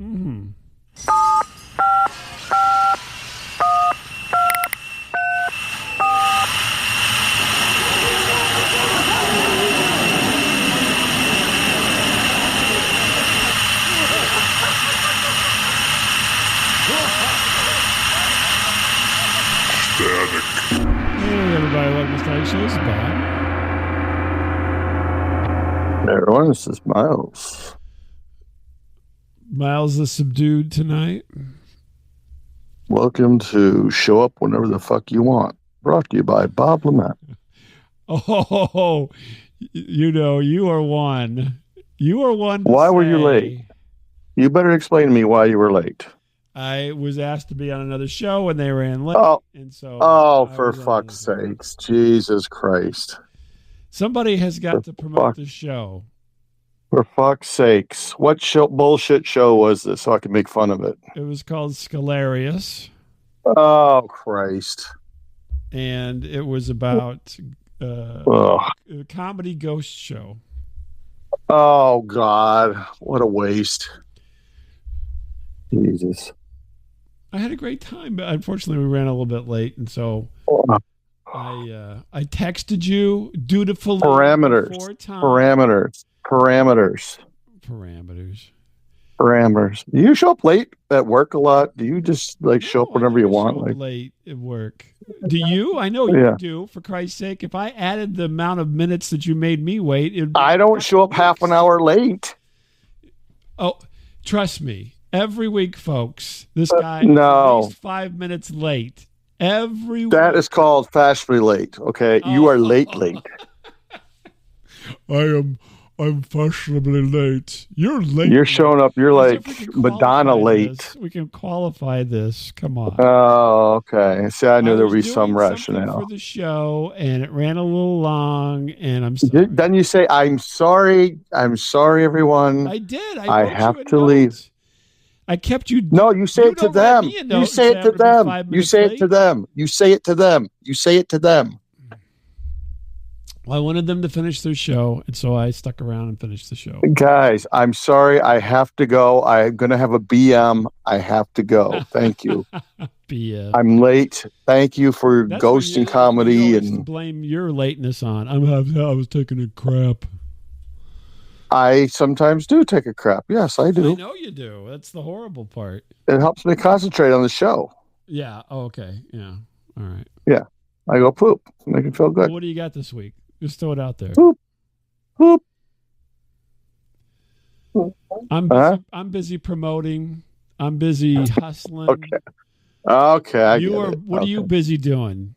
Mm-hmm. Hey, everybody, welcome to Static Show. This is Bob. Hey, everyone, this is Miles. Miles is subdued tonight. Welcome to Show Up Whenever the Fuck You Want. Brought to you by Bob Lamette. Oh, you are one. You are one. Why were you late? You better explain to me why you were late. I was asked to be on another show and they ran late. And so for fuck's sakes. Jesus Christ. Somebody has got to promote the show. For fuck's sakes. What bullshit show was this so I can make fun of it? It was called Scalarius. Oh, Christ. And it was about a comedy ghost show. Oh, God. What a waste. Jesus. I had a great time, but unfortunately we ran a little bit late, and so I texted you dutifully. Parameters. Do you show up late at work a lot? Do you just show up whenever you want? Late at work. Do you? I know you do. For Christ's sake, if I added the amount of minutes that you made me wait, I don't show up half an hour late. Oh, trust me. Every week, folks, this guy is at least 5 minutes late. Every week. That is called fashionably late. Okay, you are late. I'm fashionably late. You're late. You're showing up. You're like Madonna late. We can qualify this. Come on. Oh, okay. See, I knew there would be some rationale for the show, and it ran a little long. And I'm sorry. Then you say, "I'm sorry. I'm sorry, everyone." I did. I have to leave. I kept you. No, you say it to them. You say it to them. You say it to them. You say it to them. You say it to them. Well, I wanted them to finish their show, and so I stuck around and finished the show. Guys, I'm sorry. I have to go. I'm going to have a BM. I have to go. Thank you. BM. I'm late. Thank you for ghosting comedy and blame your lateness on. I was taking a crap. I sometimes do take a crap. Yes, I do. I know you do. That's the horrible part. It helps me concentrate on the show. Yeah. Oh, okay. Yeah. All right. Yeah. I go poop. Make it feel good. Well, what do you got this week? Just throw it out there. Poop. Poop. I'm busy promoting. I'm busy hustling. Okay. What are you busy doing?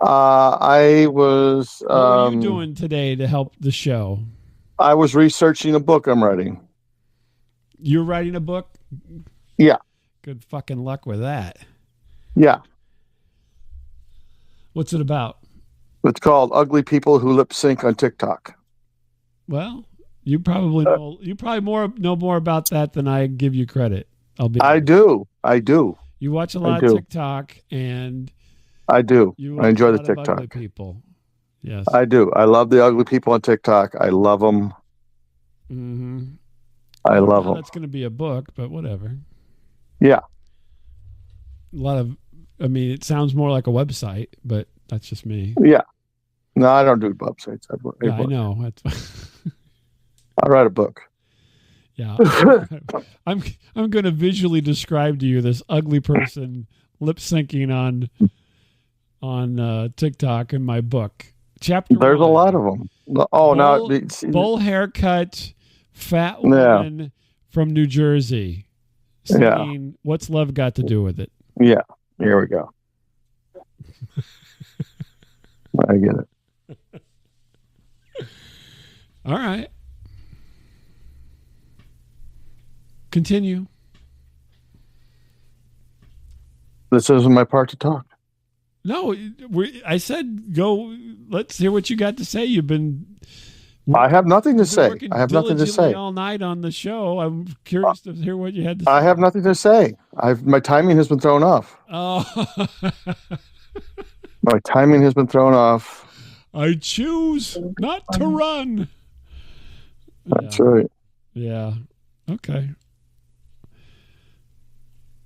I was. What are you doing today to help the show? I was researching a book I'm writing. You're writing a book? Yeah. Good fucking luck with that. Yeah. What's it about? It's called Ugly People Who Lip Sync on TikTok. Well, you probably know. You probably know more about that than I give you credit. I do. You watch a lot of TikTok, and I do. I enjoy the TikTok. Ugly people. Yes, I do. I love the ugly people on TikTok. I love them. Mm-hmm. I love them. That's going to be a book, but whatever. Yeah. It sounds more like a website, but that's just me. Yeah. No, I don't do websites. I know. I'll write a book. Yeah. I'm going to visually describe to you this ugly person lip syncing on TikTok in my book. Chapter There's 1. a lot of them. Bowl haircut, fat woman from New Jersey singing "What's Love Got to Do with It?" Yeah, here we go. I get it. All right, continue. This isn't my part to talk. No, I said go. Let's hear what you got to say. I have nothing to say. I have nothing to say. All night on the show. I'm curious to hear what you had to say. I have nothing to say. My timing has been thrown off. Oh. My timing has been thrown off. I choose not to run. That's right. Yeah. Okay.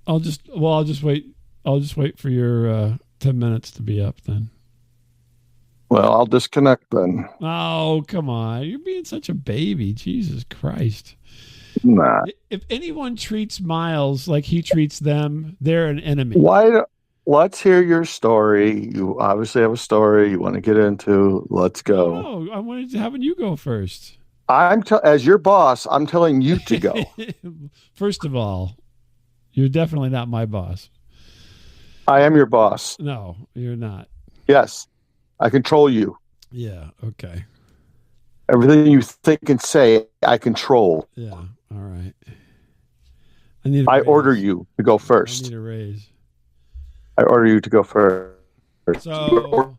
I'll just wait. I'll just wait for your 10 minutes to be up then. Well, I'll disconnect then. Oh, come on. You're being such a baby. Jesus Christ. Nah. If anyone treats Miles like he treats them, they're an enemy. Let's hear your story. You obviously have a story you want to get into. Let's go. No, I wanted to have you go first. As your boss, I'm telling you to go. First of all, you're definitely not my boss. I am your boss. No, you're not. Yes. I control you. Yeah, okay. Everything you think and say, I control. Yeah, all right. I order you to go first. I need a raise. I order you to go first. So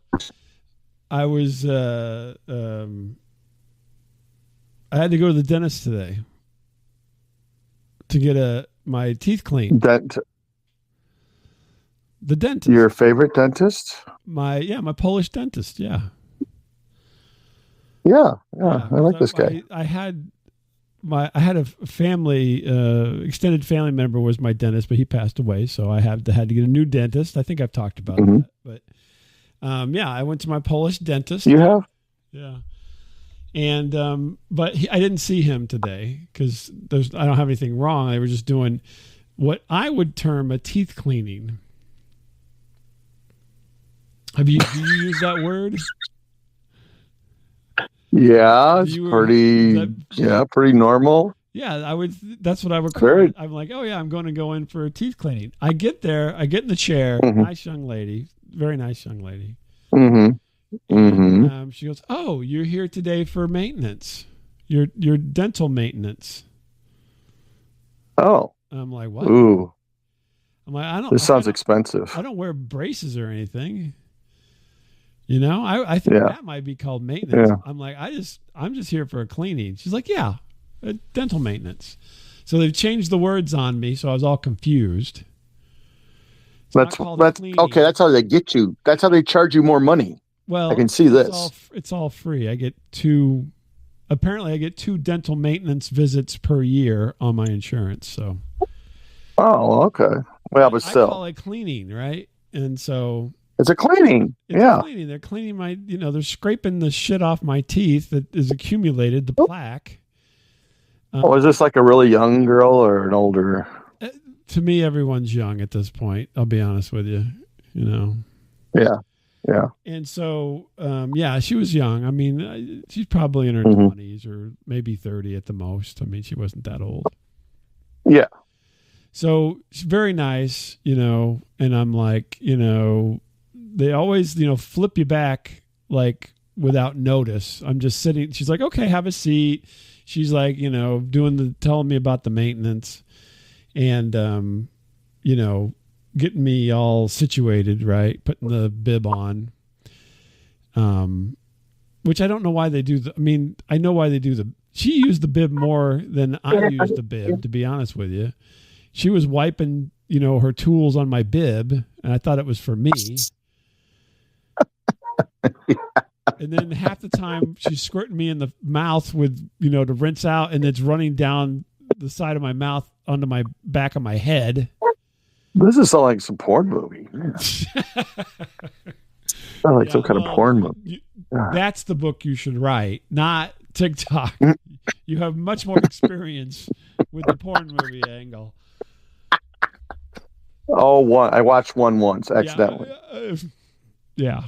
I was I had to go to the dentist today to get my teeth cleaned. The dentist. Your favorite dentist? My Polish dentist, yeah. Yeah, I like this guy. I had a family extended family member was my dentist, but he passed away, so I had to get a new dentist. I think I've talked about that, but I went to my Polish dentist. You have? Yeah. And but I didn't see him today because I don't have anything wrong. They were just doing what I would term a teeth cleaning. Do you use that word? Yeah, it's pretty normal. Yeah, that's what I would call it. I'm like, oh yeah, I'm going to go in for a teeth cleaning. I get there, I get in the chair, nice young lady, very nice young lady. And, she goes, "Oh, you're here today for maintenance, your dental maintenance." Oh, I'm like, what? Ooh, I'm like, This sounds expensive. I don't wear braces or anything. You know, I think that might be called maintenance. Yeah. I'm like, I'm just here for a cleaning. She's like, yeah, dental maintenance. So they've changed the words on me, so I was all confused. That's okay. That's how they get you. That's how they charge you more money. Well, I can see this. It's all free. I get two dental maintenance visits per year on my insurance. So. Oh, okay. Well, but still, I call it cleaning, right? And so. It's a cleaning. Cleaning. They're cleaning they're scraping the shit off my teeth that is accumulated, the plaque. Is this like a really young girl or an older? To me, everyone's young at this point. I'll be honest with you. You know. Yeah. And so, she was young. I mean, she's probably in her 20s or maybe 30 at the most. I mean, she wasn't that old. Yeah. So she's very nice, and I'm like, they always, flip you back like without notice. I'm just sitting. She's like, okay, have a seat. She's like, telling me about the maintenance and, getting me all situated, right? Putting the bib on, which I don't know why they do. I know why they do she used the bib more than I used the bib, to be honest with you. She was wiping, her tools on my bib, and I thought it was for me. And then half the time she's squirting me in the mouth with, to rinse out, and it's running down the side of my mouth onto my back of my head. This is like some porn movie. Yeah. Like some kind of porn movie. That's the book you should write, not TikTok. You have much more experience with the porn movie angle. Oh, I watched one once accidentally. Yeah.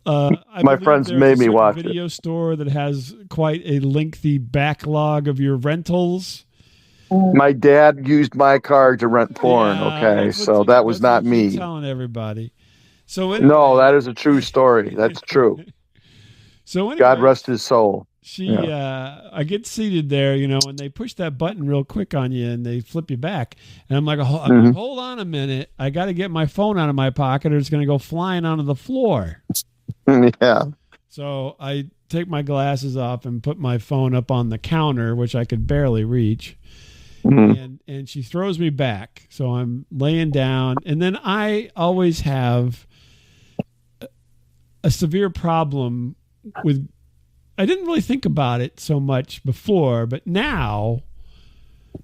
My friends made me watch it. Video store that has quite a lengthy backlog of your rentals. My dad used my card to rent porn. Okay, so that was not me. Telling everybody. So anyway, no, that is a true story. That's true. So anyway, God rest his soul. I get seated there, and they push that button real quick on you and they flip you back. And I'm like, hold on a minute. I got to get my phone out of my pocket or it's going to go flying onto the floor. Yeah. So I take my glasses off and put my phone up on the counter, which I could barely reach. And she throws me back. So I'm laying down. And then I always have a severe problem with, I didn't really think about it so much before, but now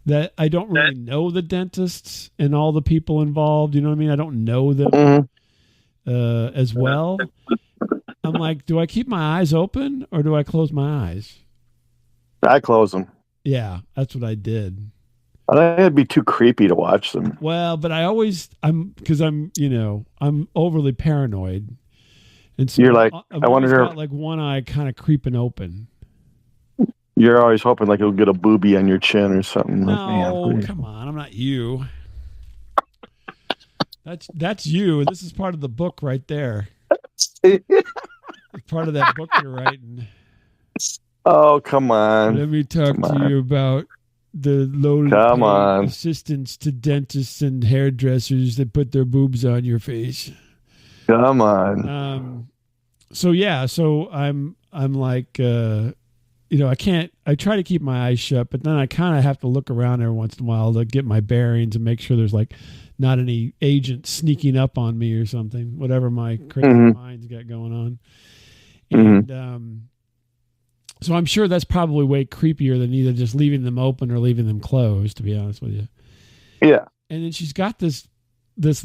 that I don't really know the dentists and all the people involved. You know what I mean? I don't know them as well. I'm like, do I keep my eyes open or do I close my eyes? I close them. Yeah, that's what I did. I think it'd be too creepy to watch them. Well, but I'm overly paranoid. And so You're like, I've I always wonder. got like one eye kind of creeping open. You're always hoping like you'll get a booby on your chin or something. No, come on, I'm not you. That's you. This is part of the book right there. Part of that book you're writing. Oh, come on. Let me talk to you about the lowly paid assistants to dentists and hairdressers that put their boobs on your face. Come on. So I'm like, I try to keep my eyes shut, but then I kind of have to look around every once in a while to get my bearings and make sure there's like not any agent sneaking up on me or something, whatever my crazy mind's got going on. And, so I'm sure that's probably way creepier than either just leaving them open or leaving them closed, to be honest with you. Yeah. And then she's got this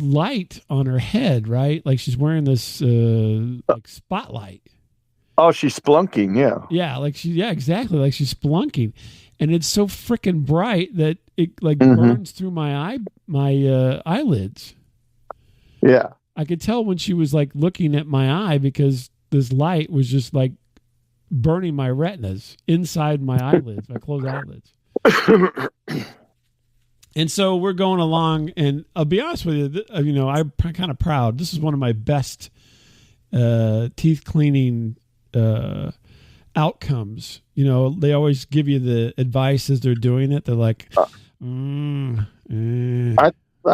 light on her head, right? Like she's wearing this like spotlight. Oh, she's splunking, yeah. Yeah, exactly. Like she's splunking. And it's so freaking bright that it like burns through my eyelids. Yeah. I could tell when she was like looking at my eye because this light was just like burning my retinas inside my eyelids, my closed eyelids. And so we're going along, and I'll be honest with you, I'm kind of proud. This is one of my best teeth cleaning outcomes. They always give you the advice as they're doing it. They're like, I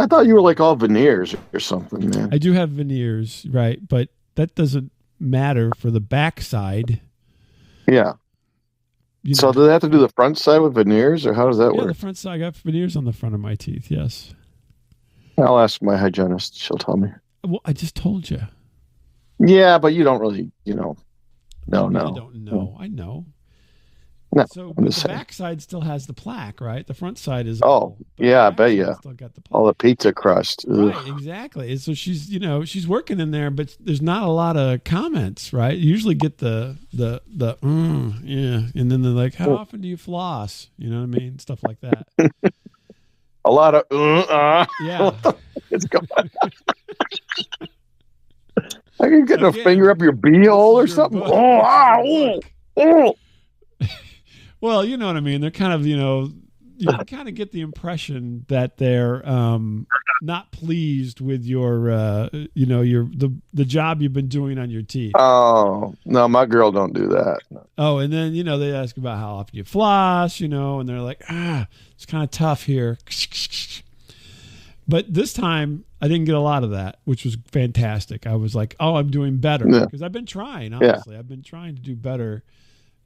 thought you were like all veneers or something, man. I do have veneers, right? But that doesn't matter for the backside. Yeah. So do they have to do the front side with veneers, or how does that work? Yeah, the front side. I got veneers on the front of my teeth, yes. I'll ask my hygienist. She'll tell me. Well, I just told you. Yeah, but you don't really, No. I don't know. I know. No, so but the backside still has the plaque, right? The front side is. Oh, yeah, I bet you. Still got the plaque. All the pizza crust. Right, exactly. And so she's working in there, but there's not a lot of comments, right? You usually get the yeah, and then they're like, "How often do you floss?" You know what I mean? Stuff like that. A lot of yeah. It's going. Are you getting a finger up your beehole or something? Oh. Well, you know what I mean. They're kind of, you kind of get the impression that they're not pleased with your, the job you've been doing on your teeth. Oh, no, my girl don't do that. Oh, and then, they ask about how often you floss, and they're like, it's kind of tough here. But this time I didn't get a lot of that, which was fantastic. I was like, I'm doing better because I've been trying, honestly. Yeah. I've been trying to do better.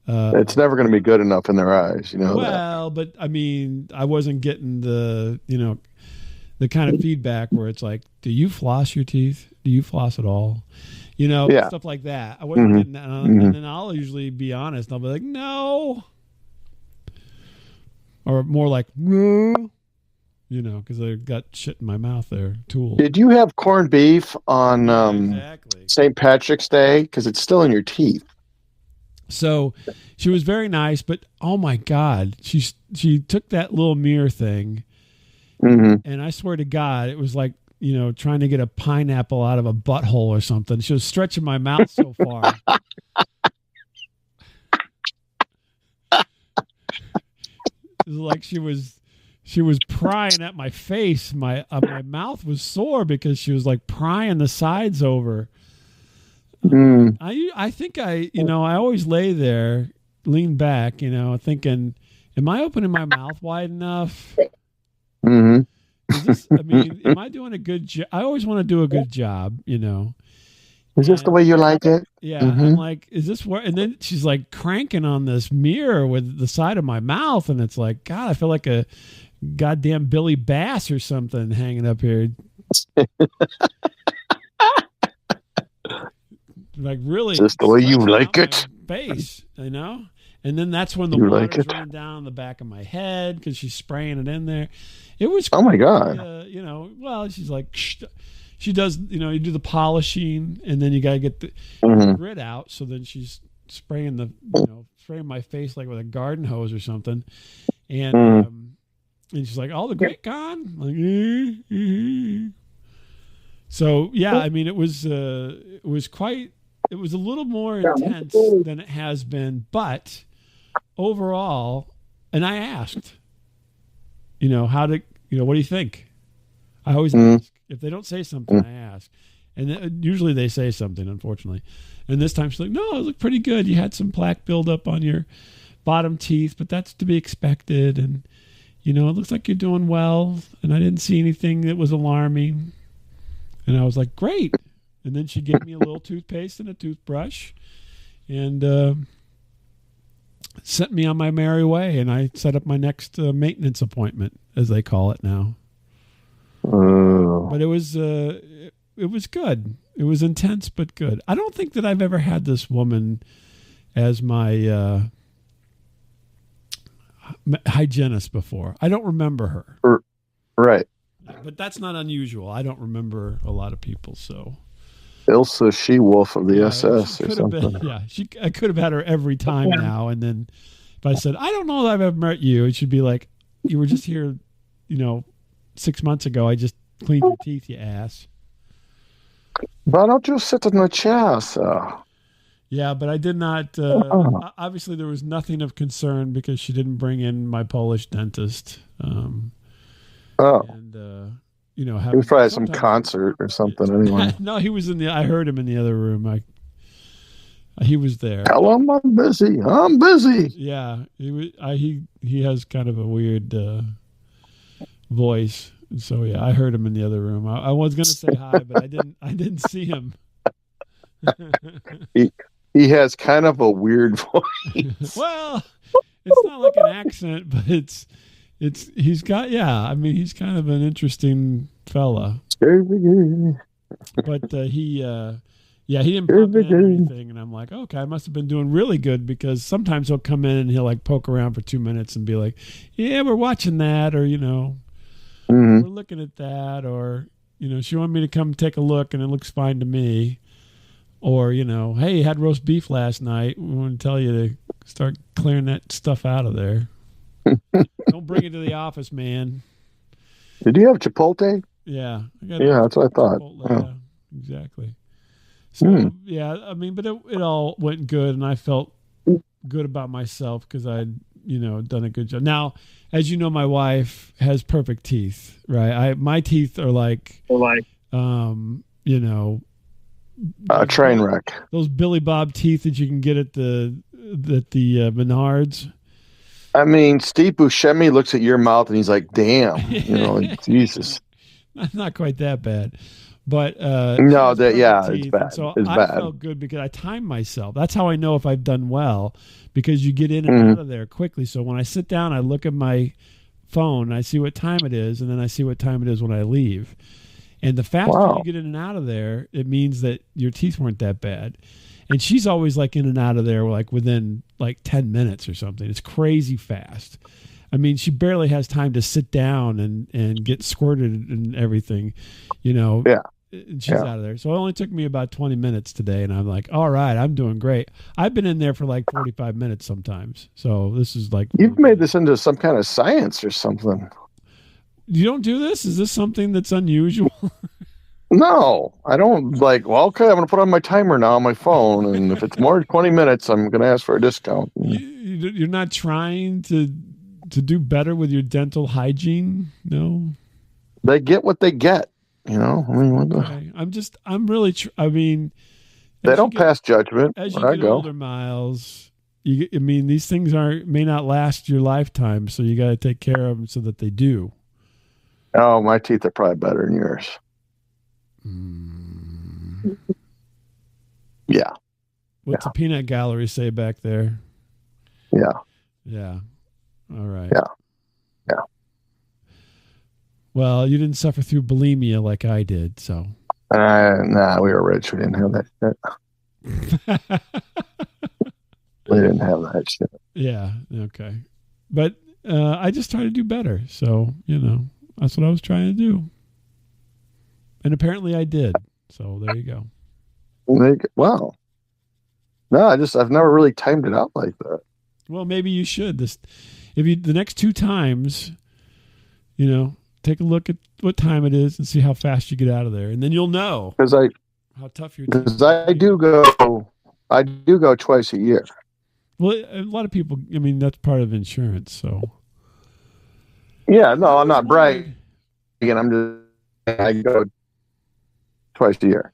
It's never going to be good enough in their eyes, Well, but I mean, I wasn't getting the kind of feedback where it's like, do you floss your teeth? Do you floss at all? Stuff like that. I wasn't getting that. And then I'll usually be honest. I'll be like, no. Or more like, no. Because I got shit in my mouth there. Tools. Did you have corned beef on exactly. St. Patrick's Day? Because it's still in your teeth. So she was very nice, but oh my God, she took that little mirror thing, and I swear to God, it was like trying to get a pineapple out of a butthole or something. She was stretching my mouth so far. It was like she was prying at my face. My mouth was sore because she was like prying the sides over. I think I always lay there, lean back, thinking, am I opening my mouth wide enough? Am I doing a good job? I always want to do a good job, Is this the way you like it? Yeah. I'm like, is this where? And then she's like cranking on this mirror with the side of my mouth, and it's like, God, I feel like a goddamn Billy Bass or something hanging up here. Like really, is this the way you like it? Face, And And then that's when the You water's like it? running down the back of my head because she's spraying it in there. It was, Oh my God. well, she's like, she does, you do the polishing and then you got to get the grit out. So then she's spraying spraying my face like with a garden hose or something. And she's like, all the grit gone? I'm like, So, yeah, I mean, it was a little more intense than it has been, but overall, and I asked, what do you think? I always ask. If they don't say something, I ask. And usually they say something, unfortunately. And this time she's like, no, it looked pretty good. You had some plaque buildup on your bottom teeth, but that's to be expected. And, it looks like you're doing well. And I didn't see anything that was alarming. And I was like, great. And then she gave me a little toothpaste and a toothbrush and sent me on my merry way. And I set up my next maintenance appointment, as they call it now. But it was good. It was intense, but good. I don't think that I've ever had this woman as my hygienist before. I don't remember her. Right. But that's not unusual. I don't remember a lot of people, so. Ilsa She-Wolf of the SS or something. I could have had her every time now. And then if I said, I don't know that I've ever met you, it should be like, you were just here, 6 months ago. I just cleaned your teeth, you ass. Why don't you sit in the chair, sir? Yeah, but I did not. Obviously, there was nothing of concern because she didn't bring in my Polish dentist. And, he was probably at some concert or something anyway. No, he was I heard him in the other room. He was there. Tell him I'm busy. I'm busy. Yeah, he has kind of a weird voice. So yeah, I heard him in the other room. I was going to say hi, but I didn't see him. He has kind of a weird voice. Well, it's not like an accent, but he's kind of an interesting fella. But he didn't pop in or anything, and I'm like, okay, I must have been doing really good because sometimes he'll come in and he'll like poke around for 2 minutes and be like, yeah, we're watching that, or we're looking at that, or she wanted me to come take a look and it looks fine to me, or hey, you had roast beef last night. We want to tell you to start clearing that stuff out of there. Don't bring it to the office, man. Did you have Chipotle? Yeah. That's what I thought. Yeah, exactly. So, I mean, but it all went good, and I felt good about myself because I'd, done a good job. Now, as you know, my wife has perfect teeth, right? My teeth are like, a train wreck. Those Billy Bob teeth that you can get at the Menards. I mean, Steve Buscemi looks at your mouth and he's like, damn, Jesus. Not quite that bad. But it's bad. So it's I bad. felt good because I timed myself. That's how I know if I've done well, because you get in and out of there quickly. So when I sit down, I look at my phone, I see what time it is, and then I see what time it is when I leave. And the faster you get in and out of there, it means that your teeth weren't that bad. And she's always like in and out of there like within like 10 minutes or something. It's crazy fast. I mean, she barely has time to sit down and get squirted and everything, Yeah. And she's out of there. So it only took me about 20 minutes today. And I'm like, all right, I'm doing great. I've been in there for like 45 minutes sometimes. So this is like. You've made this into some kind of science or something. You don't do this? Is this something that's unusual? No, I don't okay, I'm going to put on my timer now on my phone. And if it's more than 20 minutes, I'm going to ask for a discount. You're not trying to do better with your dental hygiene? No? They get what they get, I mean, okay. they don't pass judgment. As you get older, Miles, these things may not last your lifetime, so you got to take care of them so that they do. Oh, my teeth are probably better than yours. Yeah. What's the peanut gallery say back there? Yeah. Yeah. All right. Yeah. Well, you didn't suffer through bulimia like I did, so. Nah, we were rich. We didn't have that shit. They didn't have that shit. Yeah. Okay. But I just try to do better. So, that's what I was trying to do. And apparently I did. So there you go. Wow. No, I've never really timed it out like that. Well, maybe you should. The next 2 times, take a look at what time it is and see how fast you get out of there, and then you'll know how tough your teeth. Because I do go twice a year. Well, a lot of people. I mean, that's part of insurance. So. Yeah, no, I'm not bragging. I go twice a year.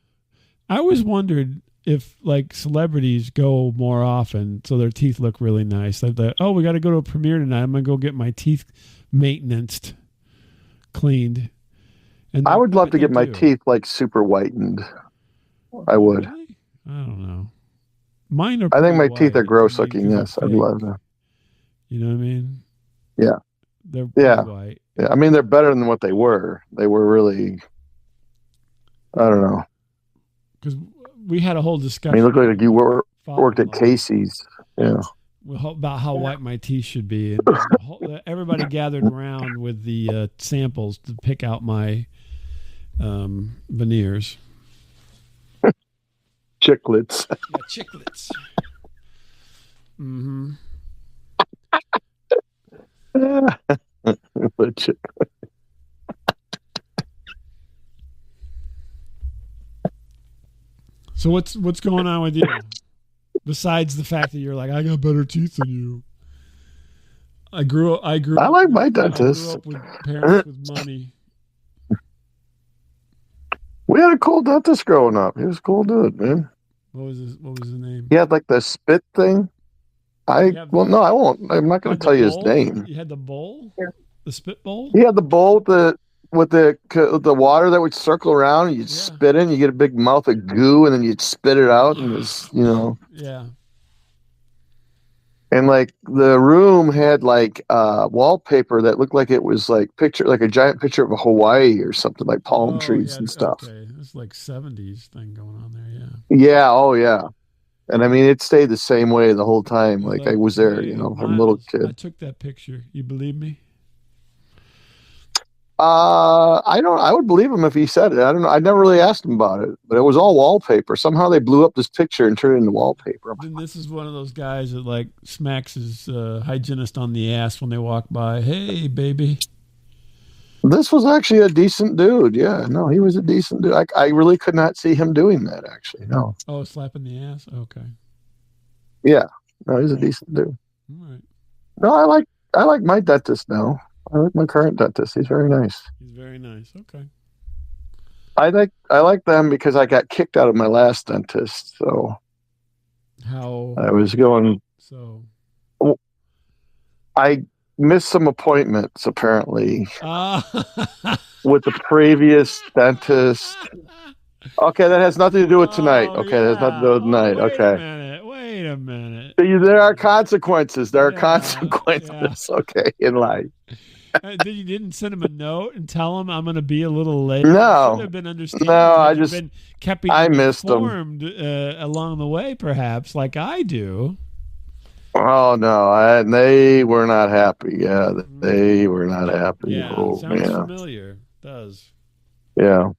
I always wondered if like celebrities go more often so their teeth look really nice. Like, we got to go to a premiere tonight. I'm gonna go get my teeth maintenanced, cleaned. And I would love to get my teeth like super whitened. I would. Really? I don't know. Mine are. I think my teeth are gross looking. Yes, I'd love to. You know what I mean? Yeah. They're white. Yeah, I mean they're better than what they were. They were really. I don't know. Because we had a whole discussion. You look like you worked at Casey's. Yeah. About how white my teeth should be. And everybody gathered around with the samples to pick out my veneers. Chiclets. Yeah, chiclets. Mm-hmm. The chiclet. So what's going on with you? Besides the fact that you're like, I got better teeth than you. I like my dentist. I grew up with parents with money. We had a cool dentist growing up. He was a cool dude, man. What was his name? He had like the spit thing. I won't. I'm not going to tell you his name. You had the bowl? Yeah. The spit bowl? He had the bowl with the water that would circle around, and you'd spit in, you get a big mouth of goo, and then you'd spit it out, and it was, Yeah. And like the room had like wallpaper that looked like it was like a giant picture of a Hawaii or something, like palm trees and stuff. Okay, it's like 70s thing going on there, yeah. Yeah, oh yeah. And I mean, it stayed the same way the whole time. Like I was there, from a little kid. I took that picture. You believe me? I would believe him if he said it. I don't know. I never really asked him about it, but it was all wallpaper. Somehow they blew up this picture and turned it into wallpaper. Then this is one of those guys that like smacks his hygienist on the ass when they walk by. Hey, baby. This was actually a decent dude. Yeah, no, he was a decent dude. I really could not see him doing that, actually. No. Oh, slapping the ass? Okay. Yeah. No, he's a decent dude. All right. No, I like my dentist now. I like my current dentist. He's very nice. He's very nice. Okay. I like them because I got kicked out of my last dentist. So how I was going. So I missed some appointments apparently with the previous dentist. Okay, that has nothing to do with tonight. Okay, that has nothing to do with tonight. Wait a minute. There are consequences. There are consequences. Yeah. Okay, in life. You didn't send him a note and tell him I'm going to be a little late? No, should have been understanding. No, I missed informed along the way, perhaps, like I do. Oh no, they were not happy. Yeah, they were not happy. Yeah, sounds familiar. It does. Yeah,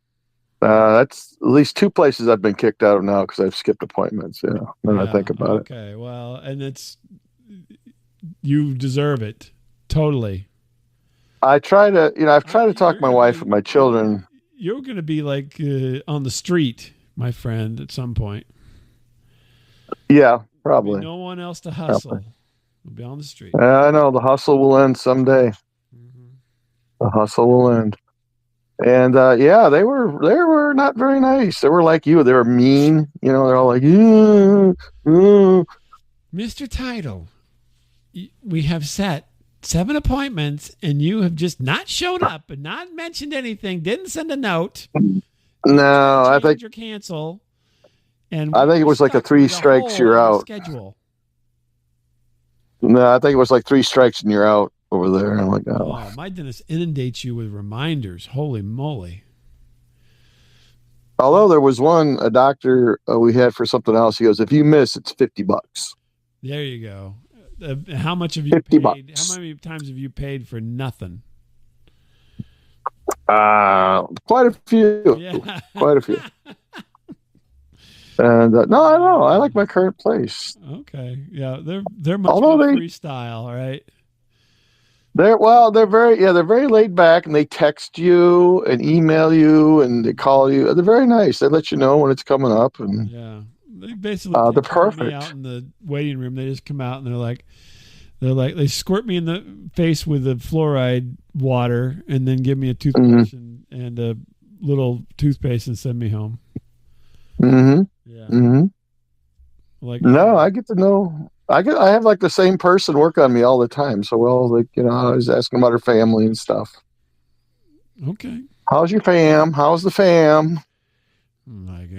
that's at least 2 places I've been kicked out of now because I've skipped appointments. Yeah, when I think about it. Okay, well, and you deserve it totally. I try to, I've tried to talk my wife and my children. You're going to be like on the street, my friend, at some point. Yeah, probably. No one else to hustle. We'll be on the street. I know the hustle will end someday. Mm-hmm. The hustle will end. And they were not very nice. They were like you. They were mean. They're all like, Mr. Title, we have set 7 appointments, and you have just not shown up and not mentioned anything. Didn't send a note. No, I think or cancel. And I think it was like a 3 strikes, you're out. Schedule. No, I think it was like 3 strikes and you're out over there. I'm like, oh, my dentist inundates you with reminders. Holy moly! Although there was a doctor we had for something else. He goes, if you miss, it's $50. There you go. How much have you $50. paid? How many times have you paid for nothing? Quite a few. Yeah. Quite a few. And no, I don't know. I like my current place. Okay. Yeah, they're much Although more they freestyle, right? they're very laid back, and they text you and email you and they call you. They're very nice. They let you know when it's coming up, and Yeah. They basically they're take care of me out perfect. in the waiting room. They just come out and they squirt me in the face with the fluoride water and then give me a Hmm. toothbrush and a little toothpaste and send me home. Hmm. Yeah. Hmm. Like, No, I get to know. I have like the same person work on me all the time. So we're all like, I was asking about her family and stuff. okay. How's your fam? How's the fam? Like,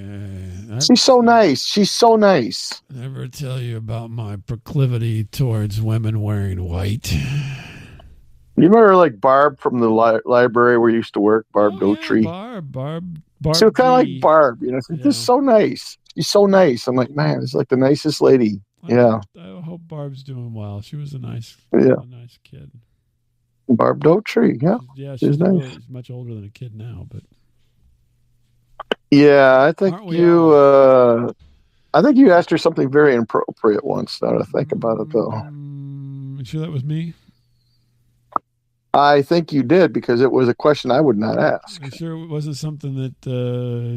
She's so nice. She's so nice. never tell you about my proclivity towards women wearing white. You remember like Barb from the library where you used to work, Barb Oh yeah, Dotree? She was Barb kind of like G. Barb, she's just Yeah. so nice. She's so nice. I'm like, man, it's like the nicest lady. Yeah. I hope Barb's doing well. She was Yeah. a nice kid. Barb Dotree. Yeah. She's She's nice. much older than a kid now, but Yeah. aren't we all? I think you asked her something very inappropriate once. Now to think about it, though. You sure that was me? I think you did because it was a question I would not ask. You sure it wasn't something that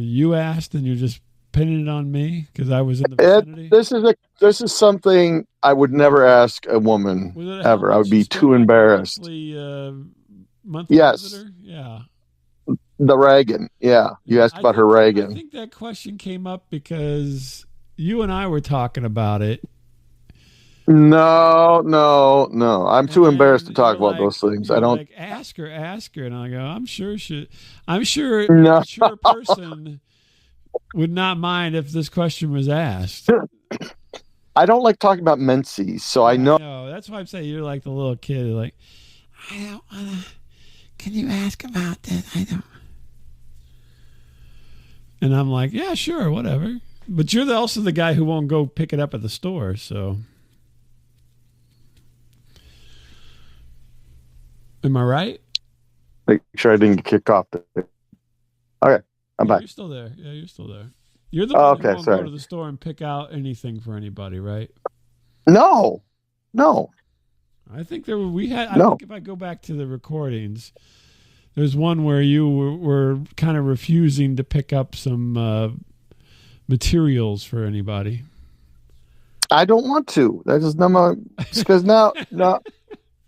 you asked and you're just pinning it on me because I was in the vicinity? This is something I would never ask a woman Was it how ever. I much would she be spent too like a embarrassed. monthly Yes, visitor? Yeah. the Reagan. Yeah, you Yeah. asked about her I Reagan. think that question came up because you and I were talking about it. No, no, no. I'm And too embarrassed then to talk about those things. you I were don't. like, ask her. And I go, I'm sure a No, mature person would not mind if this question was asked. I don't like talking about menses. So I Yeah, I know. know. That's why I'm saying you're like the little kid, like, I don't wanna can you ask about this? I don't And I'm like, yeah, sure, whatever. But you're also the guy who won't go pick it up at the store, so am I right? Make sure I didn't get kicked off. Okay, I'm back. You're still there. Yeah, you're still there. You're the Oh, one who okay, won't go to sorry. the store and pick out anything for anybody, right? No, no, I think there were I no. think if I go back to the recordings, there's one where you were kind of refusing to pick up some materials for anybody. I don't want to. That is not my. Because now, no,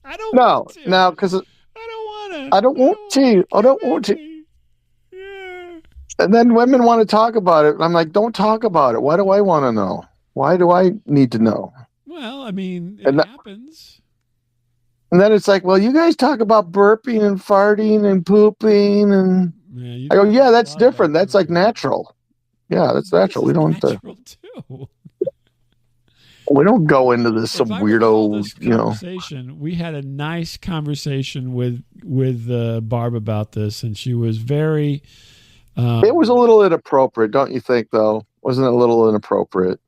I don't no, want to. now, because I don't want to. I don't want to. I Can't don't want make to. me. Yeah. And then women want to talk about it. I'm like, don't talk about it. Why do I want to know? Why do I need to know? Well, I mean, it And, happens. and then it's like, well, you guys talk about burping and farting and pooping. And Yeah, you I go, talk yeah, a that's lot about different. That's like pooping. natural. Yeah, that's This natural. is natural too. We don't go into this If some I recall weirdo, this conversation, we had a nice conversation with Barb about this, and she was very. It was a little inappropriate, don't you think, though? Wasn't it a little inappropriate?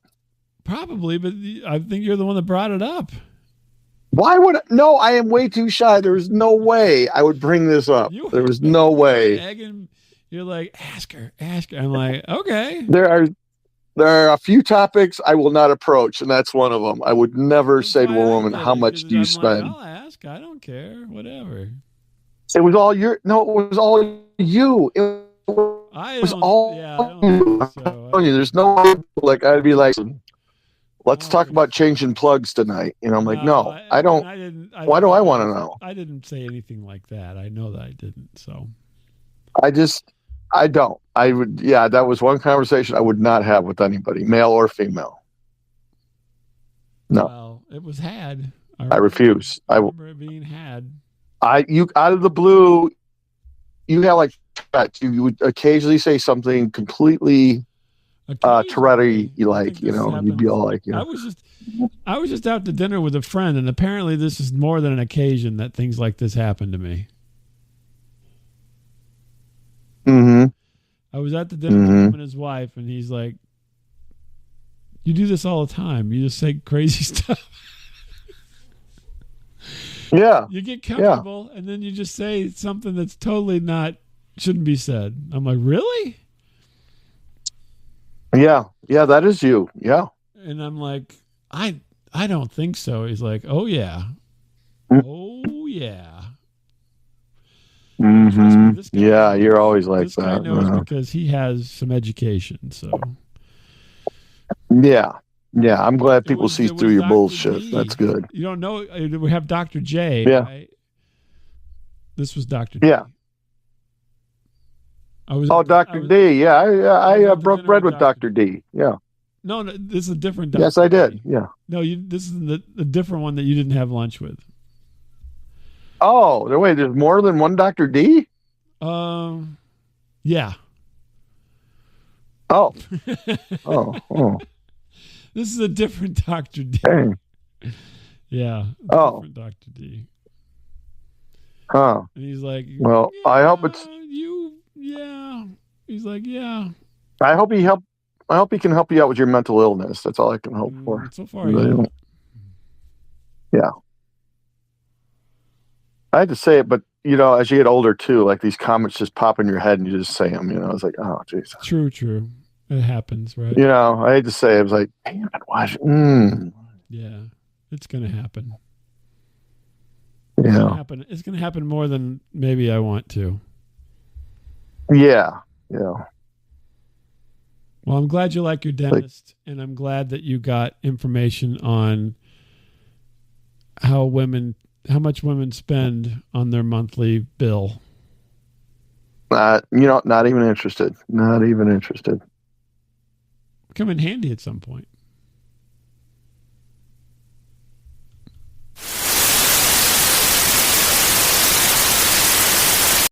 Probably, but I think you're the one that brought it up. Why would I? No, I am way too shy. There's no way I would bring this up. You There was no way. you're like, ask her. I'm like, okay. There are a few topics I will not approach, and that's one of them. I would never That's say to why a I woman, did "How it much because do you I'm like, spend?" I'll ask. I don't care. Whatever. It was all your. No, it was all you. It I was don't. Yeah, I all don't you. think I'm so. telling you, there's no way, like I'd be like, I "Let's don't talk think about so. changing plugs tonight." I'm like, No, "No, I and don't. I didn't. Why do I want to know?" I didn't say anything like that. I know that I didn't. So I don't. I would. Yeah, that was one conversation I would not have with anybody, male or female. No, well, it was had. I refuse. I remember it being had. You out of the blue, you have like you would occasionally say something completely Tourette-y, Occasionally, I think this you'd be happens. all like, I was just out to dinner with a friend, and apparently this is more than an occasion that things like this happen to me. mm-hmm, I was at the dinner with him and his wife, and he's like You do this all the time. You just say crazy stuff. Yeah. You get comfortable, and then you just say something that's totally shouldn't be said. I'm like, really? Yeah. Yeah, that is you. Yeah. And I'm like, I don't think so. He's like, oh yeah. Mm. Oh yeah. Mm-hmm. Trust me, this guy Yeah, knows. you're always like this that. guy knows because he has some education. So yeah. Yeah, I'm glad people see it through was your Dr. bullshit. D. That's good. You don't know, we have Dr. J, Yeah. right? This was Dr. D. Yeah. Dr. D. Yeah, I broke bread with Dr. D. Yeah. No, this is a different Dr. Yes, I did. D. Yeah. No, this is the different one that you didn't have lunch with. Oh, wait, there's more than one Dr. D? Yeah. Oh. Oh. This is a different Dr. D. Dang. Yeah. Different Dr. D. Huh. And he's like, well, yeah, I hope it's yeah. He's like, yeah. I hope he can help you out with your mental illness. That's all I can hope for. So far, yeah. Yeah. I had to say it, but as you get older too, like these comments just pop in your head and you just say them. It's like, oh, Jesus. True. It happens, right? I hate to say it. I was like, damn it, watch. Yeah, it's gonna happen. Yeah. It's gonna happen more than maybe I want to. Yeah. Well, I'm glad you like your dentist, and I'm glad that you got information on how much women spend on their monthly bill. Not even interested. Not even interested. Come in handy at some point.